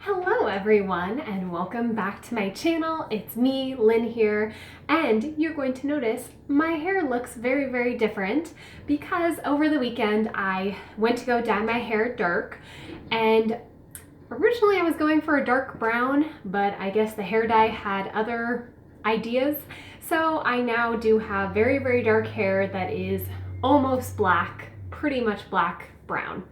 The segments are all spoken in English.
Hello everyone and welcome back to my channel. It's me, Lynn here, and you're going to notice my hair looks very different because over the weekend I went to go dye my hair dark, and originally I was going for a dark brown, but I guess the hair dye had other ideas. So I now do have very dark hair that is almost black, pretty much black brown.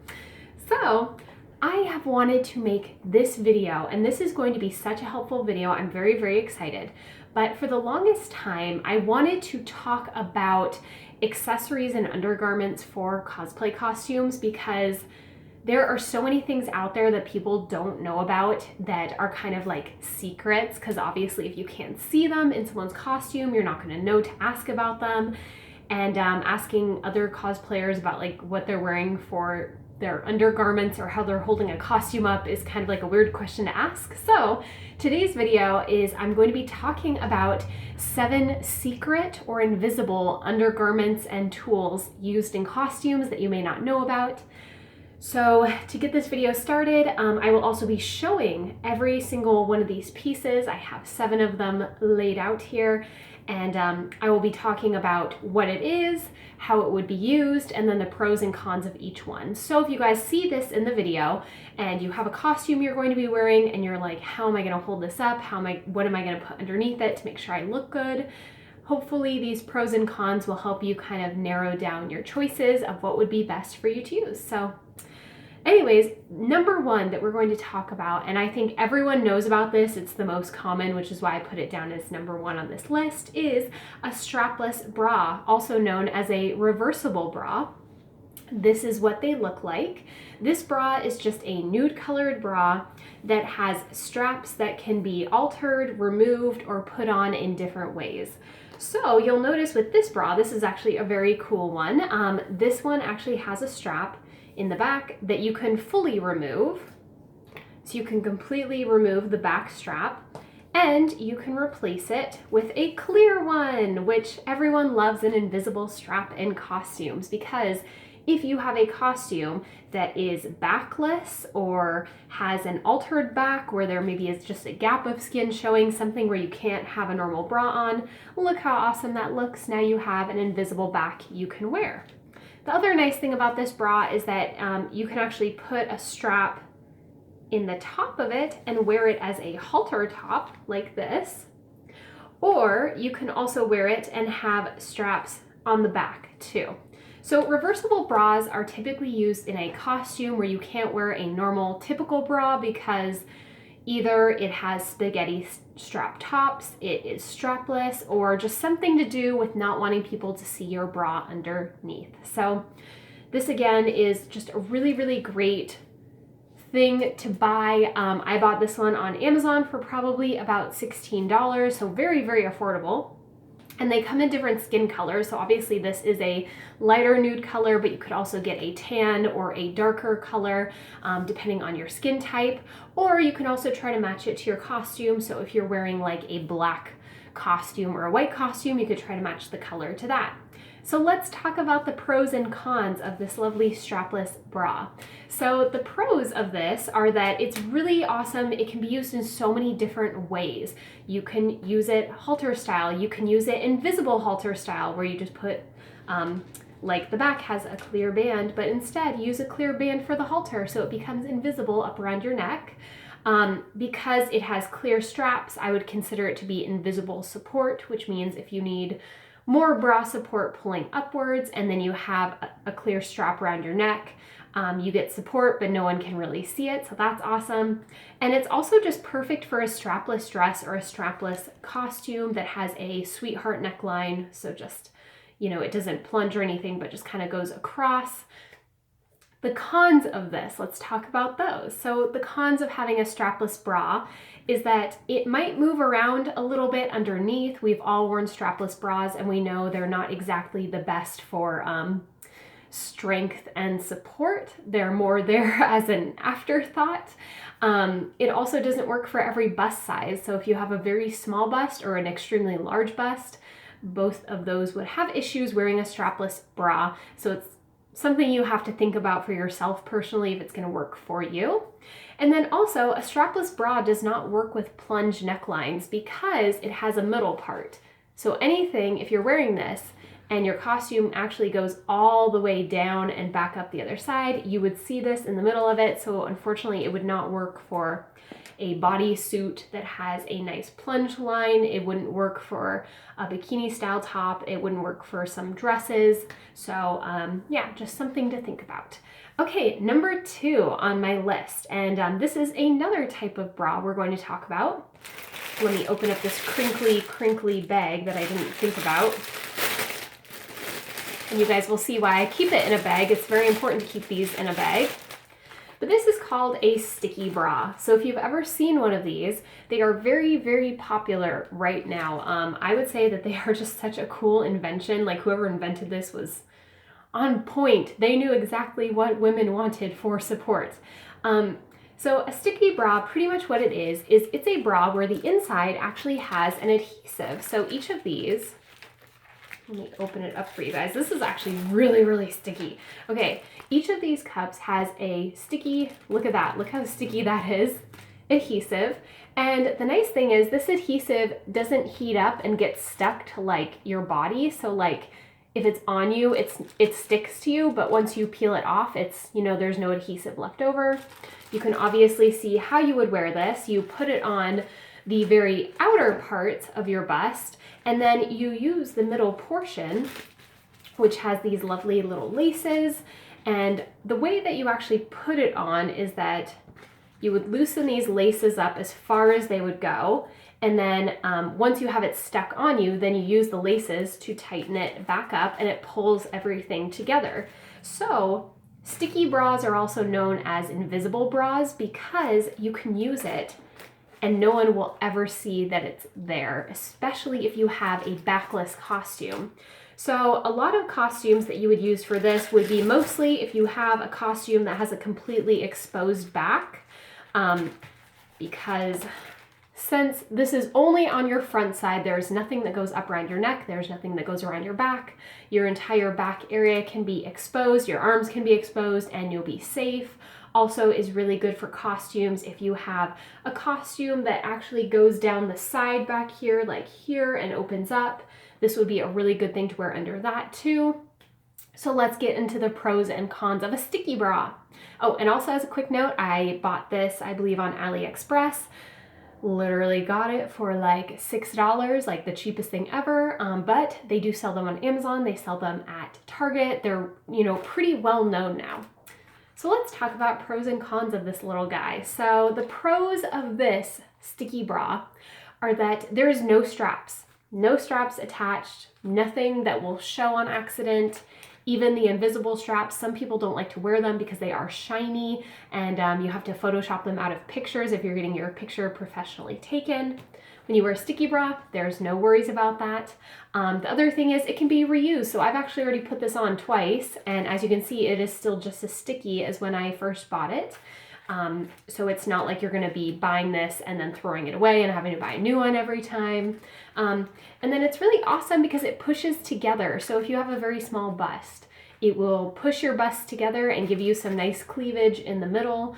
So I have wanted to make this video, and this is going to be such a helpful video. I'm very excited. But for the longest time, I wanted to talk about accessories and undergarments for cosplay costumes because there are so many things out there that people don't know about that are kind of like secrets, because obviously if you can't see them in someone's costume, you're not going to know to ask about them. And asking other cosplayers about like what they're wearing for their undergarments or how they're holding a costume up is kind of like a weird question to ask. So today's video is I'm going to be talking about 7 secret or invisible undergarments and tools used in costumes that you may not know about. So to get this video started, I will also be showing every single one of these pieces. I have 7 of them laid out here, and I will be talking about what it is, how it would be used, and then the pros and cons of each one. So if you guys see this in the video and you have a costume you're going to be wearing and you're like, how am I going to hold this up? What am I going to put underneath it to make sure I look good? Hopefully these pros and cons will help you kind of narrow down your choices of what would be best for you to use. So anyways, number 1 that we're going to talk about, and I think everyone knows about this, it's the most common, which is why I put it down as number 1 on this list, is a strapless bra, also known as a reversible bra. This is what they look like. This bra is just a nude colored bra that has straps that can be altered, removed, or put on in different ways. So you'll notice with this bra, this is actually a very cool one. This one actually has a strap in the back that you can fully remove. So you can completely remove the back strap, and you can replace it with a clear one, which everyone loves an invisible strap in costumes, because if you have a costume that is backless or has an altered back where there maybe is just a gap of skin showing, something where you can't have a normal bra on, look how awesome that looks. Now you have an invisible back you can wear. The other nice thing about this bra is that you can actually put a strap in the top of it and wear it as a halter top like this, or you can also wear it and have straps on the back too. So reversible bras are typically used in a costume where you can't wear a normal typical bra because either it has spaghetti strap tops, it is strapless, or just something to do with not wanting people to see your bra underneath. So this again is just a really great thing to buy. I bought this one on Amazon for probably about $16, so very affordable. And they come in different skin colors. So obviously this is a lighter nude color, but you could also get a tan or a darker color depending on your skin type. Or you can also try to match it to your costume. So if you're wearing like a black costume or a white costume, you could try to match the color to that. So let's talk about the pros and cons of this lovely strapless bra. So the pros of this are that it's really awesome. It can be used in so many different ways. You can use it halter style. You can use it invisible halter style, where you just put, like the back has a clear band, but instead use a clear band for the halter so it becomes invisible up around your neck. Because it has clear straps, I would consider it to be invisible support, which means if you need more bra support pulling upwards and then you have a clear strap around your neck, you get support, but no one can really see it, so that's awesome. And it's also just perfect for a strapless dress or a strapless costume that has a sweetheart neckline, so just, you know, it doesn't plunge or anything, but just kind of goes across. The cons of this, let's talk about those. So the cons of having a strapless bra is that it might move around a little bit underneath. We've all worn strapless bras and we know they're not exactly the best for strength and support. They're more there as an afterthought. It also doesn't work for every bust size. So if you have a very small bust or an extremely large bust, both of those would have issues wearing a strapless bra. So it's something you have to think about for yourself personally if it's going to work for you. And then also, a strapless bra does not work with plunge necklines because it has a middle part. So anything, if you're wearing this and your costume actually goes all the way down and back up the other side, you would see this in the middle of it. So unfortunately, it would not work for a bodysuit that has a nice plunge line. It wouldn't work for a bikini style top. It wouldn't work for some dresses. So yeah, just something to think about. Okay, number 2 on my list, and this is another type of bra we're going to talk about. Let me open up this crinkly bag that I didn't think about. And you guys will see why I keep it in a bag. It's very important to keep these in a bag. But this is called a sticky bra. So if you've ever seen one of these, they are very, very popular right now. I would say that they are just such a cool invention. Like whoever invented this was on point. They knew exactly what women wanted for support. So a sticky bra, pretty much what it is it's a bra where the inside actually has an adhesive. So each of these, let me open it up for you guys. This is actually really, really sticky. Okay, each of these cups has a sticky, look at that, look how sticky that is, adhesive. And the nice thing is this adhesive doesn't heat up and get stuck to like your body. So like if it's on you, it sticks to you, but once you peel it off, it's, you know, there's no adhesive left over. You can obviously see how you would wear this. You put it on the very outer part of your bust, and then you use the middle portion, which has these lovely little laces. And the way that you actually put it on is that you would loosen these laces up as far as they would go. And then once you have it stuck on you, then you use the laces to tighten it back up and it pulls everything together. So sticky bras are also known as invisible bras because you can use it and no one will ever see that it's there, especially if you have a backless costume. So a lot of costumes that you would use for this would be mostly if you have a costume that has a completely exposed back, because since this is only on your front side, there's nothing that goes up around your neck, there's nothing that goes around your back. Your entire back area can be exposed, your arms can be exposed, and you'll be safe. Also is really good for costumes if you have a costume that actually goes down the side back here, like here, and opens up. This would be a really good thing to wear under that too. So let's get into the pros and cons of a sticky bra. Oh, and also as a quick note, I bought this, I believe, on AliExpress. Literally got it for like $6, like the cheapest thing ever, but they do sell them on Amazon. They sell them at Target. They're, you know, pretty well known now. So let's talk about pros and cons of this little guy. So the pros of this sticky bra are that there's no straps attached, nothing that will show on accident. Even the invisible straps, some people don't like to wear them because they are shiny and you have to Photoshop them out of pictures if you're getting your picture professionally taken. When you wear a sticky bra, there's no worries about that. The other thing is it can be reused. So I've actually already put this on twice, and as you can see, it is still just as sticky as when I first bought it. So it's not like you're gonna be buying this and then throwing it away and having to buy a new one every time. And then it's really awesome because it pushes together. So if you have a very small bust, it will push your bust together and give you some nice cleavage in the middle.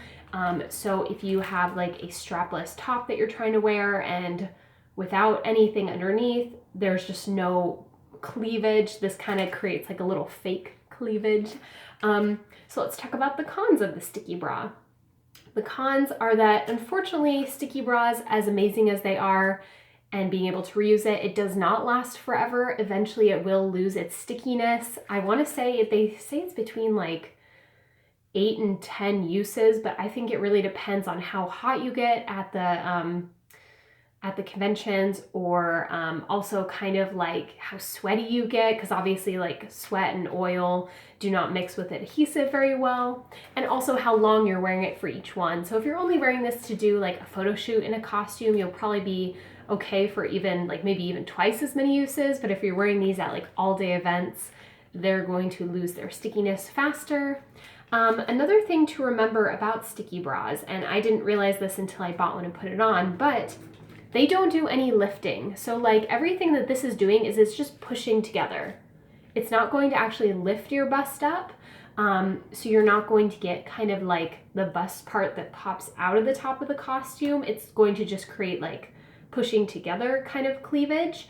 So if you have like a strapless top that you're trying to wear and without anything underneath, there's just no cleavage. This kind of creates like a little fake cleavage. So let's talk about the cons of the sticky bra. The cons are that unfortunately sticky bras, as amazing as they are and being able to reuse it, it does not last forever. Eventually it will lose its stickiness. I want to say, they say it's between like 8 and 10 uses, but I think it really depends on how hot you get at the conventions, or also kind of like how sweaty you get, because obviously like sweat and oil do not mix with adhesive very well, and also how long you're wearing it for each one. So if you're only wearing this to do like a photo shoot in a costume, you'll probably be okay for even like maybe even twice as many uses. But if you're wearing these at like all-day events, they're going to lose their stickiness faster. Another thing to remember about sticky bras, and I didn't realize this until I bought one and put it on, but they don't do any lifting. So like everything that this is doing is it's just pushing together. It's not going to actually lift your bust up. So you're not going to get kind of like the bust part that pops out of the top of the costume. It's going to just create like pushing together kind of cleavage.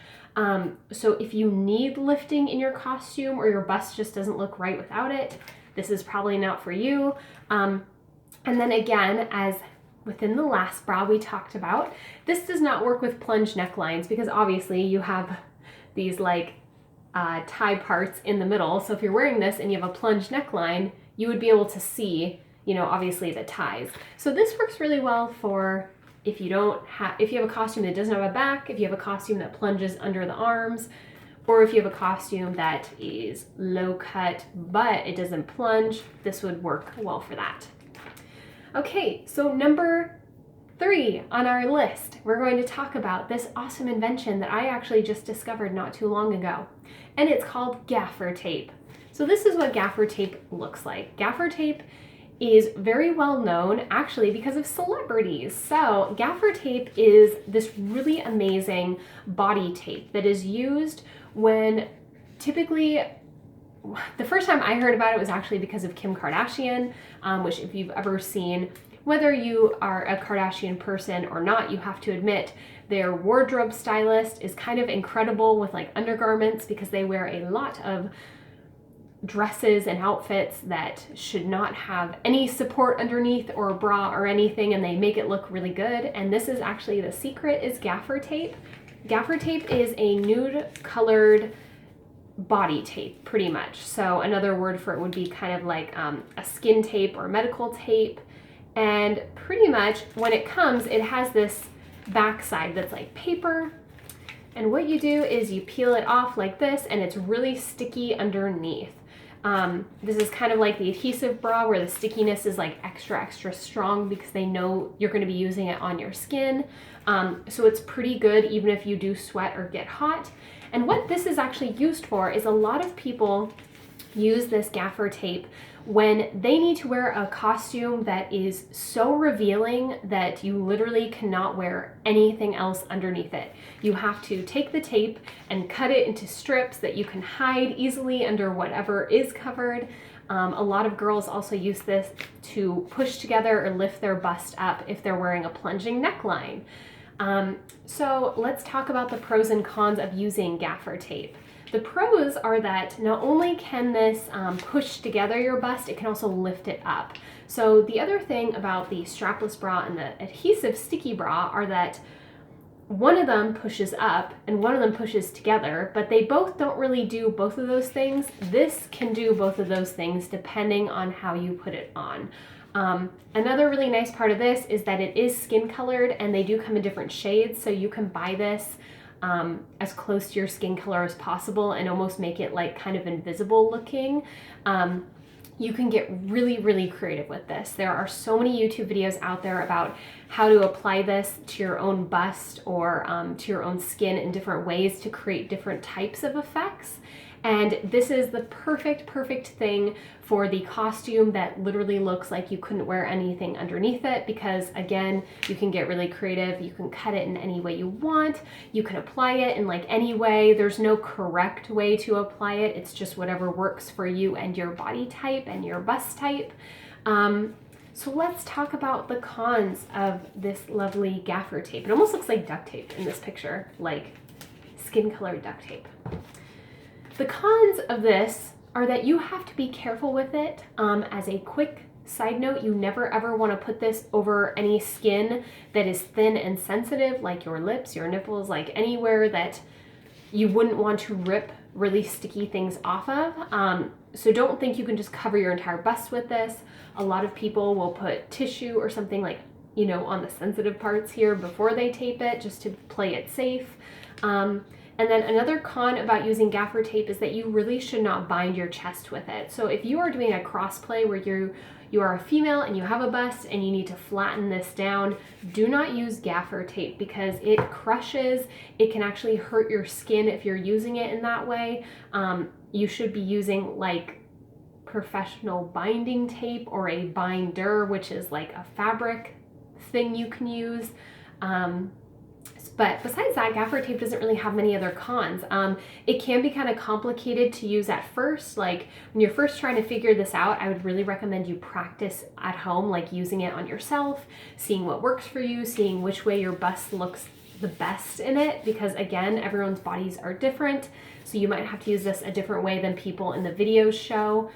So if you need lifting in your costume or your bust just doesn't look right without it, this is probably not for you. And then again, as within the last bra we talked about, this does not work with plunge necklines because obviously you have these like tie parts in the middle. So if you're wearing this and you have a plunge neckline, you would be able to see, you know, obviously the ties. So this works really well for if you have a costume that doesn't have a back, if you have a costume that plunges under the arms, or if you have a costume that is low cut but it doesn't plunge, this would work well for that. Okay, so number 3 on our list, we're going to talk about this awesome invention that I actually just discovered not too long ago, and it's called gaffer tape. So this is what gaffer tape looks like. Gaffer tape is very well known actually because of celebrities. So gaffer tape is this really amazing body tape that is used when typically, the first time I heard about it was actually because of Kim Kardashian, which if you've ever seen, whether you are a Kardashian person or not, you have to admit their wardrobe stylist is kind of incredible with like undergarments because they wear a lot of dresses and outfits that should not have any support underneath or a bra or anything, and they make it look really good. And this is actually the secret, is gaffer tape. Gaffer tape is a nude colored body tape pretty much. So another word for it would be kind of like a skin tape or medical tape. And pretty much when it comes, it has this backside that's like paper. And what you do is you peel it off like this, and it's really sticky underneath. This is kind of like the adhesive bra where the stickiness is like extra strong because they know you're going to be using it on your skin. So it's pretty good even if you do sweat or get hot. And what this is actually used for is a lot of people use this gaffer tape when they need to wear a costume that is so revealing that you literally cannot wear anything else underneath it. You have to take the tape and cut it into strips that you can hide easily under whatever is covered. A lot of girls also use this to push together or lift their bust up if they're wearing a plunging neckline. So let's talk about the pros and cons of using gaffer tape. The pros are that not only can this push together your bust, it can also lift it up. So the other thing about the strapless bra and the adhesive sticky bra are that one of them pushes up and one of them pushes together, but they both don't really do both of those things. This can do both of those things depending on how you put it on. Another really nice part of this is that it is skin colored and they do come in different shades, so you can buy this as close to your skin color as possible and almost make it like kind of invisible looking. You can get really creative with this. There are so many YouTube videos out there about how to apply this to your own bust or to your own skin in different ways to create different types of effects. And this is the perfect thing for the costume that literally looks like you couldn't wear anything underneath it, because again, you can get really creative. You can cut it in any way you want. You can apply it in like any way. There's no correct way to apply it. It's just whatever works for you and your body type and your bust type. So let's talk about the cons of this lovely gaffer tape. It almost looks like duct tape in this picture, like skin colored duct tape. The cons of this are that you have to be careful with it. As a quick side note, you never ever want to put this over any skin that is thin and sensitive, like your lips, your nipples, like anywhere that you wouldn't want to rip really sticky things off of. So don't think you can just cover your entire bust with this. A lot of people will put tissue or something like, you know, on the sensitive parts here before they tape it, just to play it safe. And then another con about using gaffer tape is that you really should not bind your chest with it. So if you are doing a crossplay where you are a female and you have a bust and you need to flatten this down, do not use gaffer tape because it crushes. It can actually hurt your skin if you're using it in that way. You should be using like professional binding tape or a binder, which is like a fabric thing you can use. But besides that, gaffer tape doesn't really have many other cons. It can be kind of complicated to use at first. Like when you're first trying to figure this out, I would really recommend you practice at home, like using it on yourself, seeing what works for you, seeing which way your bust looks the best in it, because again, everyone's bodies are different. So you might have to use this a different way than people in the videos show.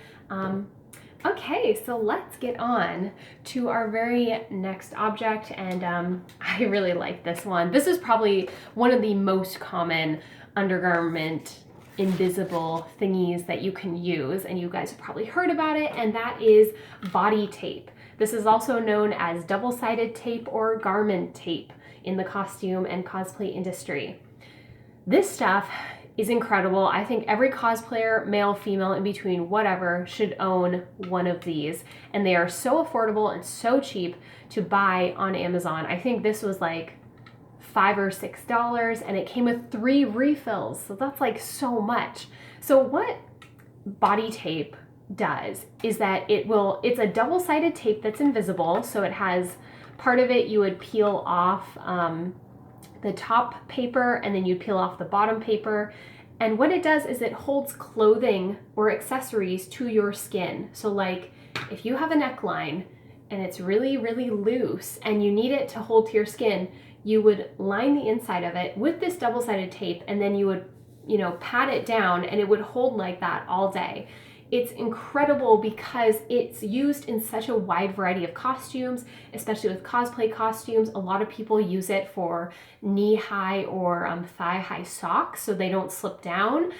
Okay, so let's get on to our very next object, and I really like this one. This is probably one of the most common undergarment invisible thingies that you can use, and you guys have probably heard about it, and that is body tape. This is also known as double-sided tape or garment tape in the costume and cosplay industry. This stuff is incredible. I think every cosplayer, male, female, in between, whatever, should own one of these. And they are so affordable and so cheap to buy on Amazon. I think this was like $5 or $6, and it came with 3 refills. So that's like so much. So what body tape does is that it's a double-sided tape that's invisible. So it has part of it you would peel off the top paper, and then you peel off the bottom paper. And what it does is it holds clothing or accessories to your skin. So like if you have a neckline and it's really, really loose and you need it to hold to your skin, you would line the inside of it with this double-sided tape, and then you would, pat it down, and it would hold like that all day. It's incredible because it's used in such a wide variety of costumes, especially with cosplay costumes. A lot of people use it for knee-high or thigh-high socks so they don't slip down.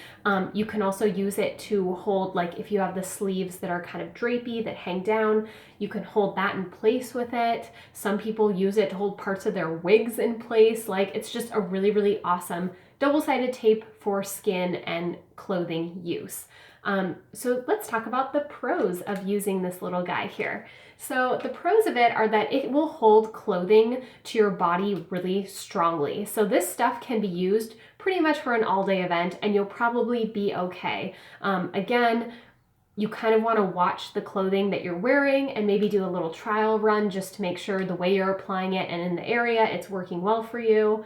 You can also use it to hold, like if you have the sleeves that are kind of drapey that hang down, you can hold that in place with it. Some people use it to hold parts of their wigs in place. Like it's just a really, really awesome double-sided tape for skin and clothing use. So let's talk about the pros of using this little guy here. So the pros of it are that it will hold clothing to your body really strongly. So this stuff can be used pretty much for an all-day event, and you'll probably be okay. Again, you kind of want to watch the clothing that you're wearing and maybe do a little trial run just to make sure the way you're applying it and in the area it's working well for you.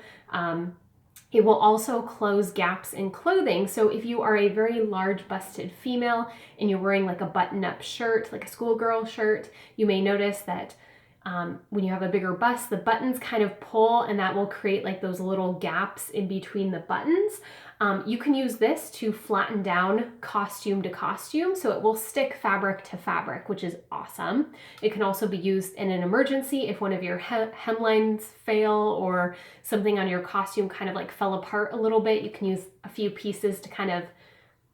It will also close gaps in clothing. So if you are a very large busted female and you're wearing like a button-up shirt, like a schoolgirl shirt, you may notice that when you have a bigger bust, the buttons kind of pull, and that will create like those little gaps in between the buttons. You can use this to flatten down costume to costume, so it will stick fabric to fabric, which is awesome. It can also be used in an emergency if one of your hemlines fail or something on your costume kind of like fell apart a little bit. You can use a few pieces to kind of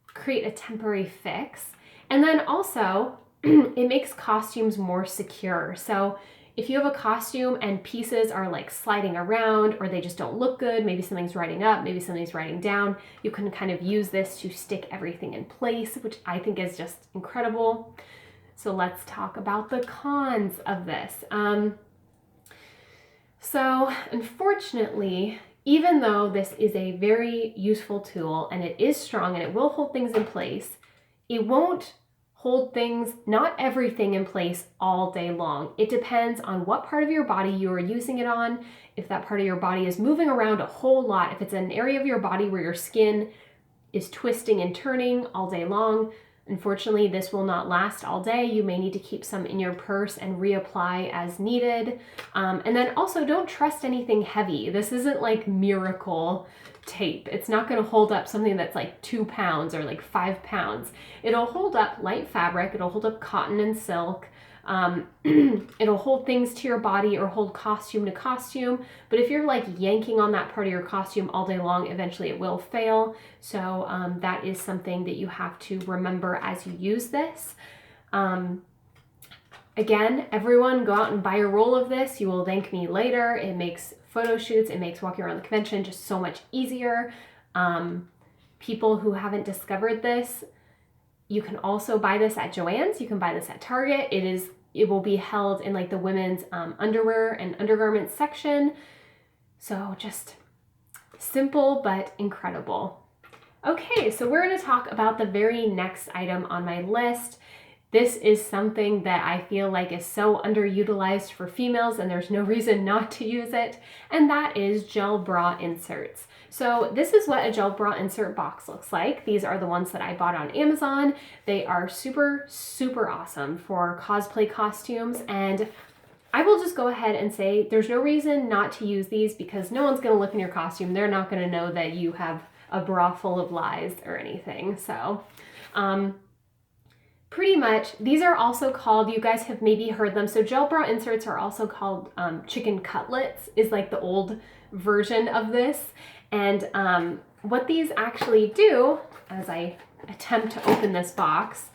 create a temporary fix. And then also, it makes costumes more secure. So if you have a costume and pieces are like sliding around or they just don't look good, maybe something's riding up, maybe something's riding down, you can kind of use this to stick everything in place, which I think is just incredible. So let's talk about the cons of this. So unfortunately, even though this is a very useful tool and it is strong and it will hold things in place, it won't hold things, not everything in place all day long. It depends on what part of your body you are using it on, if that part of your body is moving around a whole lot, if it's an area of your body where your skin is twisting and turning all day long. Unfortunately, this will not last all day. You may need to keep some in your purse and reapply as needed. And then also don't trust anything heavy. This isn't like miracle tape. It's not going to hold up something that's like 2 pounds or like 5 pounds. It'll hold up light fabric. It'll hold up cotton and silk. It'll hold things to your body or hold costume to costume. But if you're like yanking on that part of your costume all day long, eventually it will fail. So that is something that you have to remember as you use this. Again, everyone go out and buy a roll of this. You will thank me later. It makes photo shoots, it makes walking around the convention just so much easier. People who haven't discovered this, you can also buy this at Joann's. You can buy this at Target. It will be held in like the women's underwear and undergarments section. So just simple but incredible. Okay, so we're going to talk about the very next item on my list. this is something that I feel like is so underutilized for females, and there's no reason not to use it, and that is gel bra inserts. So this is what a gel bra insert box looks like. These are the ones that I bought on Amazon. They are super, super awesome for cosplay costumes, and I will just go ahead and say there's no reason not to use these because no one's gonna look in your costume. They're not gonna know that you have a bra full of lies or anything. So, pretty much, these are also called, you guys have maybe heard them, so gel bra inserts are also called chicken cutlets, is like the old version of this. And what these actually do, as I attempt to open this box,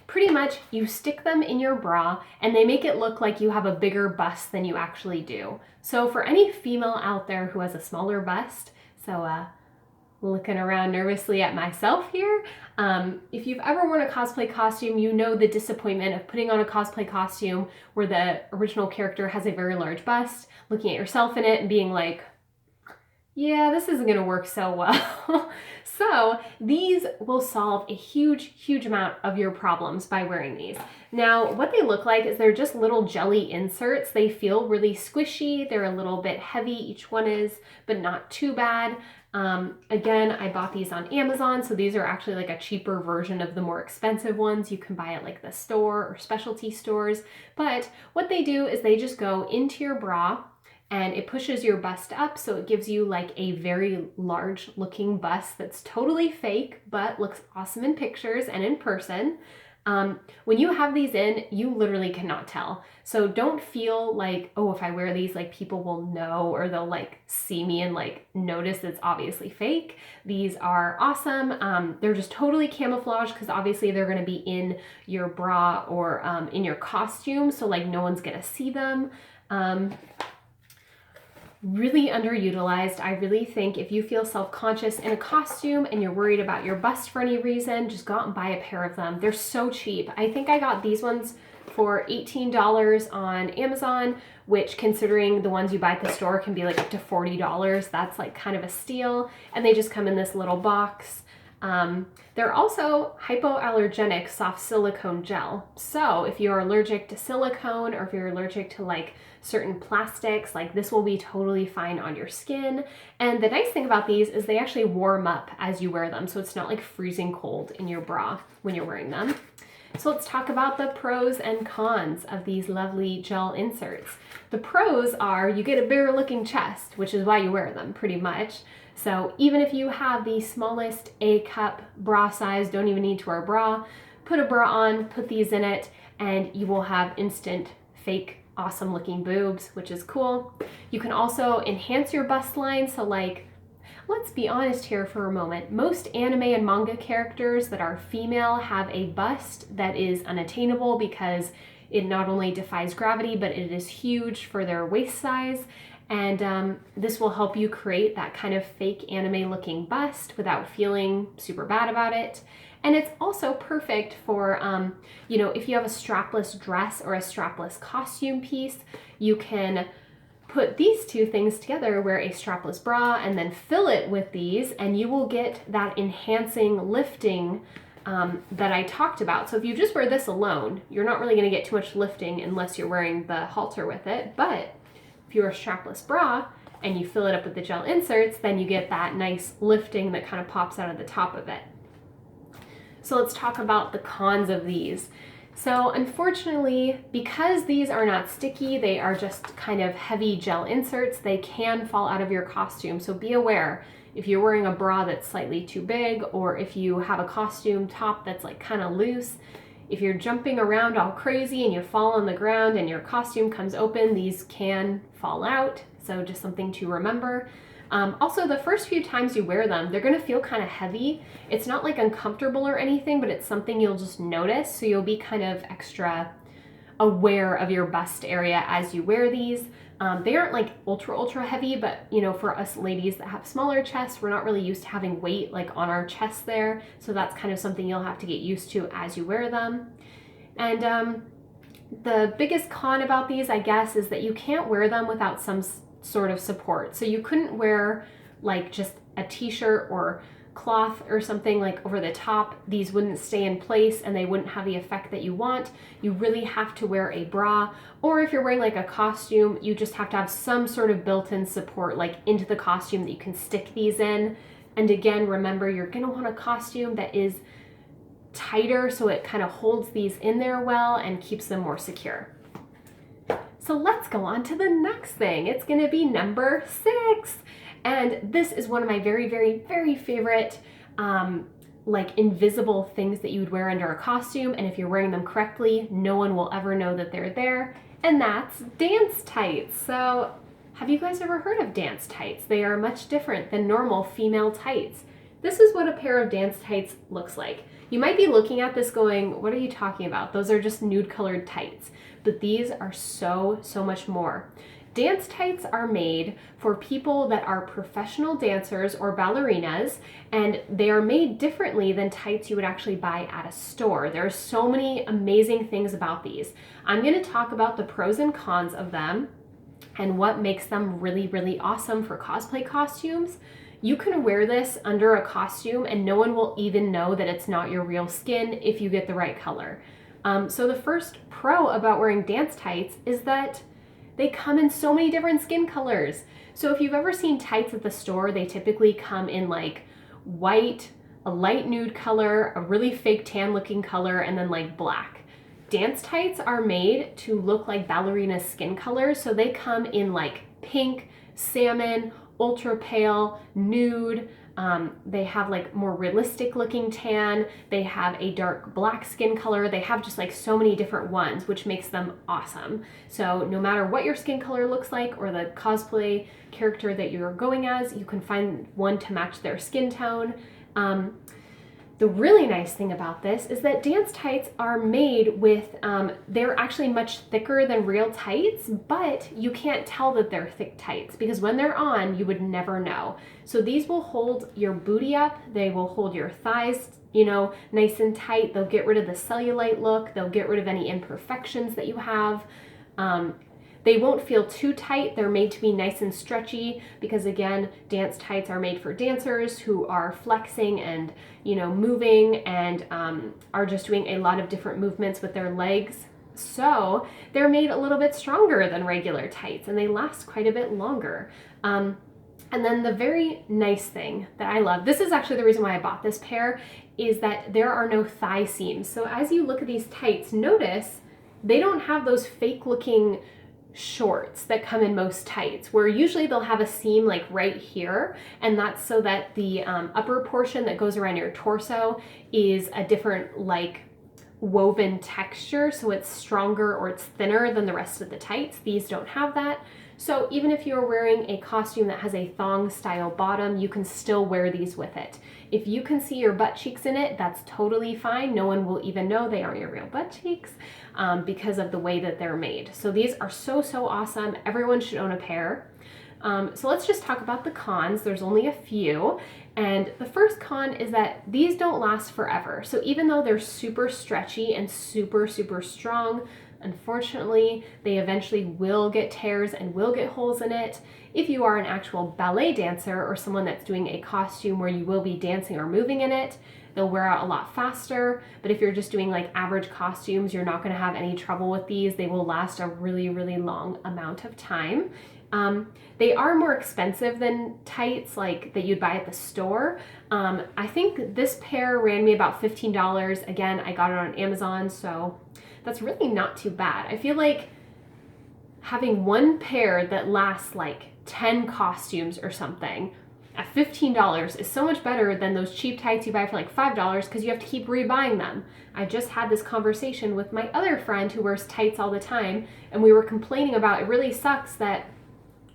pretty much you stick them in your bra and they make it look like you have a bigger bust than you actually do. So for any female out there who has a smaller bust, so looking around nervously at myself here, if you've ever worn a cosplay costume, you know the disappointment of putting on a cosplay costume where the original character has a very large bust, looking at yourself in it and being like, yeah, this isn't gonna work so well. So these will solve a huge, huge amount of your problems by wearing these. Now, what they look like is they're just little jelly inserts. They feel really squishy. They're a little bit heavy, each one is, but not too bad. Again, I bought these on Amazon, so these are actually like a cheaper version of the more expensive ones you can buy at like the store or specialty stores. But what they do is they just go into your bra, and it pushes your bust up, so it gives you like a very large looking bust that's totally fake, but looks awesome in pictures and in person. When you have these in, you literally cannot tell. So don't feel like, oh, if I wear these, like people will know or they'll like see me and like notice it's obviously fake. These are awesome. They're just totally camouflage because obviously they're gonna be in your bra or in your costume, so like no one's gonna see them. Really underutilized. I really think if you feel self-conscious in a costume and you're worried about your bust for any reason, just go out and buy a pair of them. They're so cheap. I think I got these ones for $18 on Amazon, which considering the ones you buy at the store can be like up to $40. That's like kind of a steal. And they just come in this little box. They're also hypoallergenic soft silicone gel. So if you're allergic to silicone or if you're allergic to like certain plastics, like this will be totally fine on your skin. And the nice thing about these is they actually warm up as you wear them. So it's not like freezing cold in your bra when you're wearing them. So let's talk about the pros and cons of these lovely gel inserts. The pros are you get a bigger looking chest, which is why you wear them pretty much. So even if you have the smallest A cup bra size, don't even need to wear a bra, put a bra on, put these in it, and you will have instant fake awesome looking boobs, which is cool. You can also enhance your bust line. So like, let's be honest here for a moment. Most anime and manga characters that are female have a bust that is unattainable because it not only defies gravity, but it is huge for their waist size. And this will help you create that kind of fake anime looking bust without feeling super bad about it. And it's also perfect for, you know, if you have a strapless dress or a strapless costume piece, you can put these two things together, wear a strapless bra and then fill it with these, and you will get that enhancing lifting that I talked about. So if you just wear this alone, you're not really gonna get too much lifting unless you're wearing the halter with it. But if you're a strapless bra and you fill it up with the gel inserts, then you get that nice lifting that kind of pops out of the top of it. So let's talk about the cons of these. So unfortunately, because these are not sticky, they are just kind of heavy gel inserts, they can fall out of your costume. So be aware if you're wearing a bra that's slightly too big, or if you have a costume top that's like kind of loose, if you're jumping around all crazy and you fall on the ground and your costume comes open, these can fall out. So just something to remember. Also, the first few times you wear them, they're gonna feel kind of heavy. It's not like uncomfortable or anything, but it's something you'll just notice. So you'll be kind of extra aware of your bust area as you wear these. They aren't like ultra heavy, but you know, for us ladies that have smaller chests, we're not really used to having weight like on our chest there. So that's kind of something you'll have to get used to as you wear them. And the biggest con about these, I guess, is that you can't wear them without some sort of support. So you couldn't wear like just a t-shirt or cloth or something like over the top, these wouldn't stay in place and they wouldn't have the effect that you want. You really have to wear a bra, or if you're wearing like a costume, you just have to have some sort of built-in support like into the costume that you can stick these in. And again, remember, you're gonna want a costume that is tighter so it kind of holds these in there well and keeps them more secure. So let's go on to the next thing. It's gonna be number 6. And this is one of my very, very, very favorite like invisible things that you would wear under a costume. And if you're wearing them correctly, no one will ever know that they're there. And that's dance tights. So have you guys ever heard of dance tights? They are much different than normal female tights. This is what a pair of dance tights looks like. You might be looking at this going, what are you talking about? Those are just nude colored tights. But these are so, so much more. Dance tights are made for people that are professional dancers or ballerinas, and they are made differently than tights you would actually buy at a store. There are so many amazing things about these. I'm going to talk about the pros and cons of them and what makes them really, really awesome for cosplay costumes. You can wear this under a costume and no one will even know that it's not your real skin if you get the right color. So the first pro about wearing dance tights is that they come in so many different skin colors. So if you've ever seen tights at the store, they typically come in like white, a light nude color, a really fake tan looking color, and then like black. Dance tights are made to look like ballerina skin colors, so they come in like pink, salmon, ultra pale, nude. They have like more realistic looking tan. They have a dark black skin color. They have just like so many different ones, which makes them awesome. So no matter what your skin color looks like or the cosplay character that you're going as, you can find one to match their skin tone. The really nice thing about this is that dance tights are made with, they're actually much thicker than real tights, but you can't tell that they're thick tights because when they're on, you would never know. So these will hold your booty up, they will hold your thighs, you know, nice and tight. They'll get rid of the cellulite look, they'll get rid of any imperfections that you have. They won't feel too tight. They're made to be nice and stretchy because again, dance tights are made for dancers who are flexing and, you know, moving and are just doing a lot of different movements with their legs. So they're made a little bit stronger than regular tights and they last quite a bit longer. And then the very nice thing that I love, this is actually the reason why I bought this pair, is that there are no thigh seams. So as you look at these tights, notice they don't have those fake looking shorts that come in most tights, where usually they'll have a seam like right here, and that's so that the upper portion that goes around your torso is a different like woven texture, so it's stronger or it's thinner than the rest of the tights. These don't have that. So even if you're wearing a costume that has a thong style bottom, you can still wear these with it. If you can see your butt cheeks in it, that's totally fine. No one will even know they aren't your real butt cheeks because of the way that they're made. So these are so, so awesome. Everyone should own a pair. So let's just talk about the cons. There's only a few. And the first con is that these don't last forever. So even though they're super stretchy and super, super strong, unfortunately, they eventually will get tears and will get holes in it. If you are an actual ballet dancer or someone that's doing a costume where you will be dancing or moving in it, they'll wear out a lot faster. But if you're just doing like average costumes, you're not going to have any trouble with these. They will last a really, really long amount of time. They are more expensive than tights like that you'd buy at the store. I think this pair ran me about $15. Again, I got it on Amazon, so that's really not too bad. I feel like having one pair that lasts like 10 costumes or something at $15 is so much better than those cheap tights you buy for like $5 because you have to keep rebuying them. I just had this conversation with my other friend who wears tights all the time, and we were complaining about it really sucks that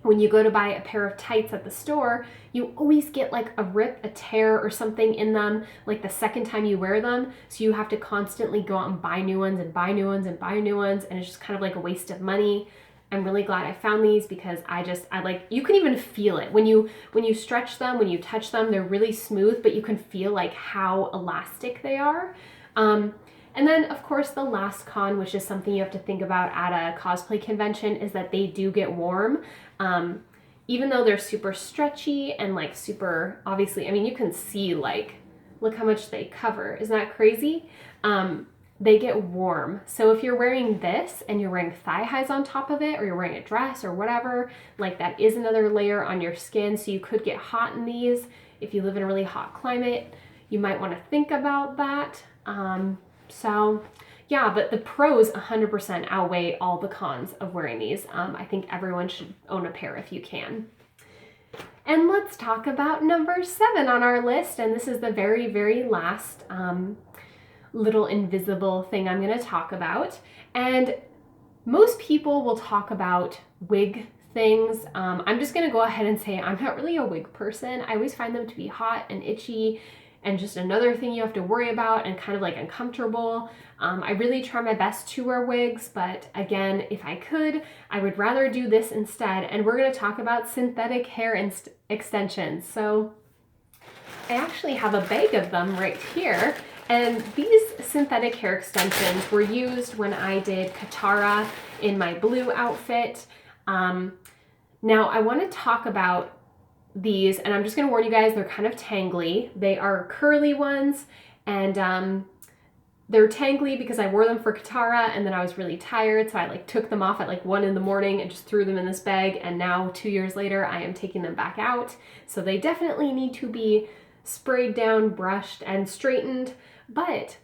when you go to buy a pair of tights at the store, you always get like a rip, a tear or something in them like the second time you wear them. So you have to constantly go out and buy new ones and buy new ones and buy new ones, and it's just kind of like a waste of money. I'm really glad I found these because I like, you can even feel it. When you stretch them, when you touch them, they're really smooth, but you can feel like how elastic they are. And then of course the last con, which is something you have to think about at a cosplay convention, is that they do get warm. even though they're super stretchy and like super, obviously, I mean, you can see like, look how much they cover. Isn't that crazy? They get warm. So if you're wearing this and you're wearing thigh highs on top of it, or you're wearing a dress or whatever, like that is another layer on your skin. So you could get hot in these. If you live in a really hot climate, you might want to think about that. So yeah, but the pros 100% outweigh all the cons of wearing these. I think everyone should own a pair if you can. And let's talk about number 7 on our list. And this is the very, very last little invisible thing I'm going to talk about. And most people will talk about wig things. I'm just going to go ahead and say I'm not really a wig person. I always find them to be hot and itchy and just another thing you have to worry about and kind of like uncomfortable. I really try my best to wear wigs, but again, if I could, I would rather do this instead. And we're going to talk about synthetic hair extensions. So I actually have a bag of them right here. And these synthetic hair extensions were used when I did Katara in my blue outfit. Now I want to talk about these, and I'm just going to warn you guys, they're kind of tangly. They are curly ones, and they're tangly because I wore them for Katara and then I was really tired, so I like took them off at like 1 in the morning and just threw them in this bag, and now 2 years later I am taking them back out. So they definitely need to be sprayed down, brushed, and straightened. But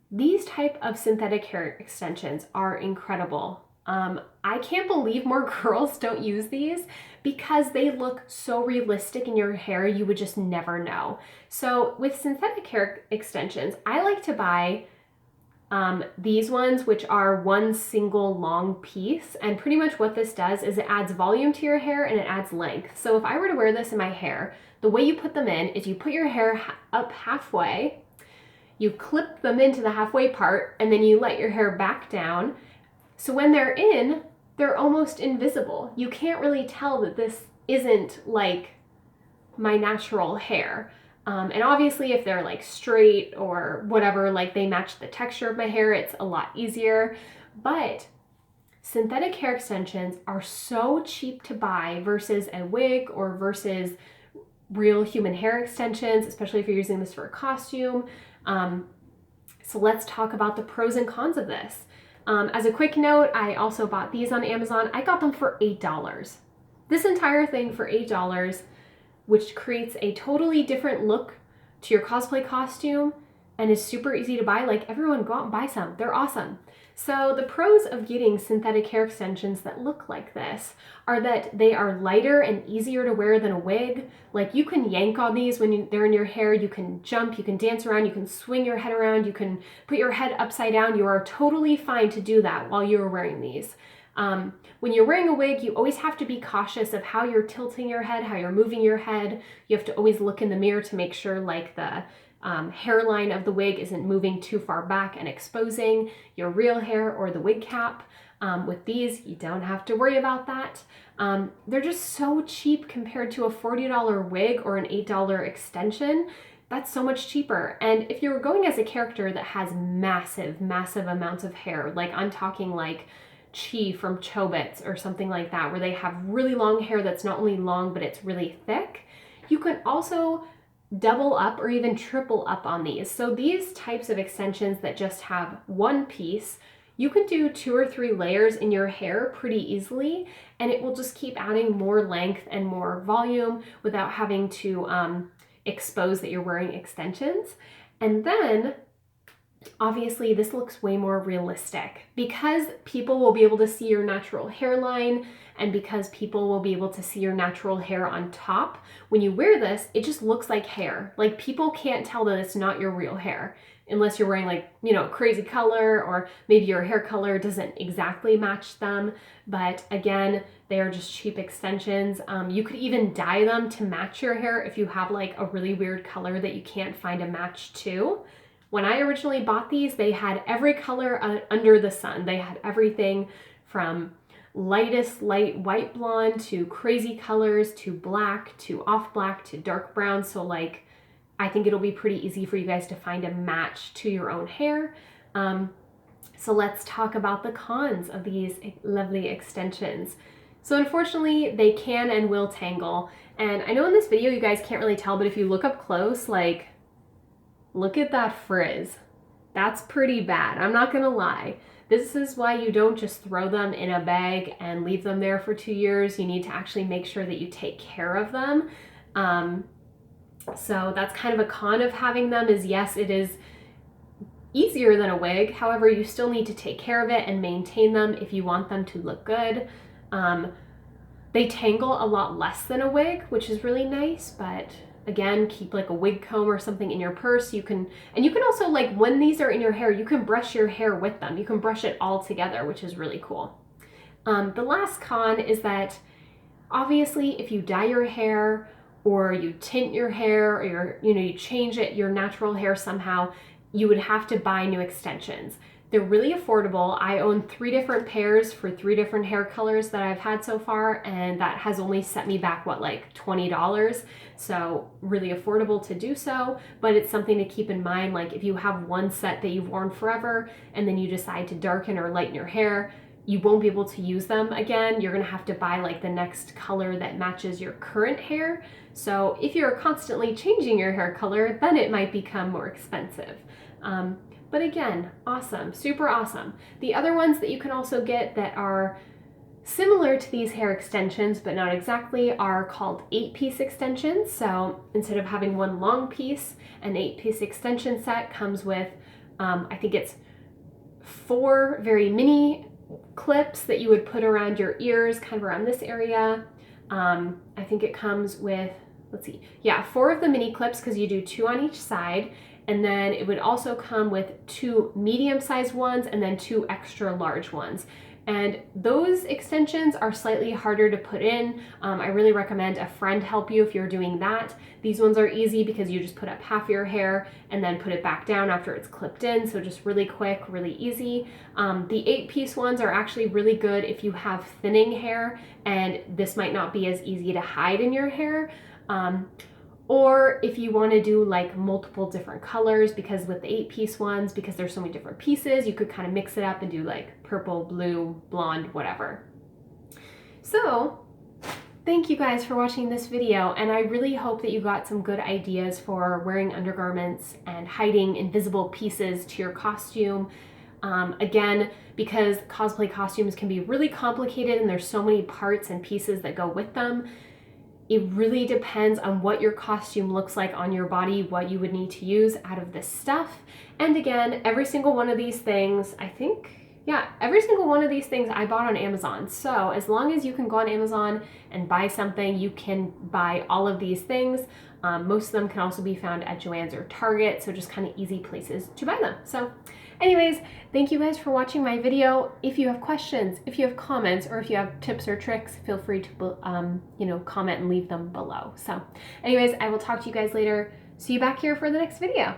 these type of synthetic hair extensions are incredible. I can't believe more girls don't use these because they look so realistic in your hair, you would just never know. So with synthetic hair extensions, I like to buy these ones, which are one single long piece. And pretty much what this does is it adds volume to your hair and it adds length. So if I were to wear this in my hair, the way you put them in is you put your hair up halfway, you clip them into the halfway part, and then you let your hair back down. So when they're in, they're almost invisible. You can't really tell that this isn't like my natural hair. And obviously if they're like straight or whatever, like they match the texture of my hair, it's a lot easier. But synthetic hair extensions are so cheap to buy versus a wig or versus real human hair extensions, especially if you're using this for a costume. So let's talk about the pros and cons of this. As a quick note, I also bought these on Amazon. I got them for $8. This entire thing for $8, which creates a totally different look to your cosplay costume and is super easy to buy. Like, everyone go out and buy some. They're awesome. So the pros of getting synthetic hair extensions that look like this are that they are lighter and easier to wear than a wig. Like, you can yank on these when they're in your hair, you can jump, you can dance around, you can swing your head around, you can put your head upside down. You are totally fine to do that while you're wearing these. When you're wearing a wig, you always have to be cautious of how you're tilting your head, how you're moving your head. You have to always look in the mirror to make sure like the hairline of the wig isn't moving too far back and exposing your real hair or the wig cap. With these, you don't have to worry about that. They're just so cheap compared to a $40 wig or an $8 extension. That's so much cheaper. And if you're going as a character that has massive, massive amounts of hair, like I'm talking like Chi from Chobits or something like that, where they have really long hair that's not only long, but it's really thick, you can also double up or even triple up on these. So these types of extensions that just have one piece, you can do 2 or 3 layers in your hair pretty easily, and it will just keep adding more length and more volume without having to expose that you're wearing extensions. And then obviously this looks way more realistic because people will be able to see your natural hairline, and because people will be able to see your natural hair on top. When you wear this, it just looks like hair. Like, people can't tell that it's not your real hair unless you're wearing like, you know, crazy color, or maybe your hair color doesn't exactly match them. But again, they are just cheap extensions. You could even dye them to match your hair if you have like a really weird color that you can't find a match to. When I originally bought these, they had every color under the sun. They had everything from lightest light white blonde to crazy colors to black to off black to dark brown. So like, I think it'll be pretty easy for you guys to find a match to your own hair. So let's talk about the cons of these lovely extensions. So unfortunately, they can and will tangle. And I know in this video you guys can't really tell, but if you look up close, like, look at that frizz. That's pretty bad, I'm not gonna lie. This is why you don't just throw them in a bag and leave them there for 2 years. You need to actually make sure that you take care of them. So that's kind of a con of having them is, yes, it is easier than a wig. However, you still need to take care of it and maintain them if you want them to look good. They tangle a lot less than a wig, which is really nice, but again, keep like a wig comb or something in your purse. You can also, like, when these are in your hair, you can brush your hair with them. You can brush it all together, which is really cool. The last con is that obviously if you dye your hair or you tint your hair or you change your natural hair somehow, you would have to buy new extensions. They're really affordable. I own 3 different pairs for 3 different hair colors that I've had so far, and that has only set me back, what, like $20? So really affordable to do so, but it's something to keep in mind. Like, if you have one set that you've worn forever and then you decide to darken or lighten your hair, you won't be able to use them again. You're gonna have to buy like the next color that matches your current hair. So if you're constantly changing your hair color, then it might become more expensive. But again, awesome, super awesome. The other ones that you can also get that are similar to these hair extensions, but not exactly, are called 8-piece extensions. So instead of having one long piece, an 8-piece extension set comes with, I think it's 4 very mini clips that you would put around your ears, kind of around this area. I think it comes with, let's see, yeah, 4 of the mini clips, because you do 2 on each side. And then it would also come with 2 medium-sized ones and then 2 extra large ones. And those extensions are slightly harder to put in. I really recommend a friend help you if you're doing that. These ones are easy because you just put up half your hair and then put it back down after it's clipped in. So just really quick, really easy. The 8-piece ones are actually really good if you have thinning hair and this might not be as easy to hide in your hair. Or if you want to do like multiple different colors, because with the 8-piece ones, because there's so many different pieces, you could kind of mix it up and do like purple, blue, blonde, whatever. So thank you guys for watching this video, and I really hope that you got some good ideas for wearing undergarments and hiding invisible pieces to your costume. Again, because cosplay costumes can be really complicated and there's so many parts and pieces that go with them. It really depends on what your costume looks like on your body, what you would need to use out of this stuff. And again, every single one of these things, every single one of these things I bought on Amazon. So as long as you can go on Amazon and buy something, you can buy all of these things. Most of them can also be found at Joann's or Target, so just kind of easy places to buy them. So anyways, thank you guys for watching my video. If you have questions, if you have comments, or if you have tips or tricks, feel free to comment and leave them below. So anyways, I will talk to you guys later. See you back here for the next video.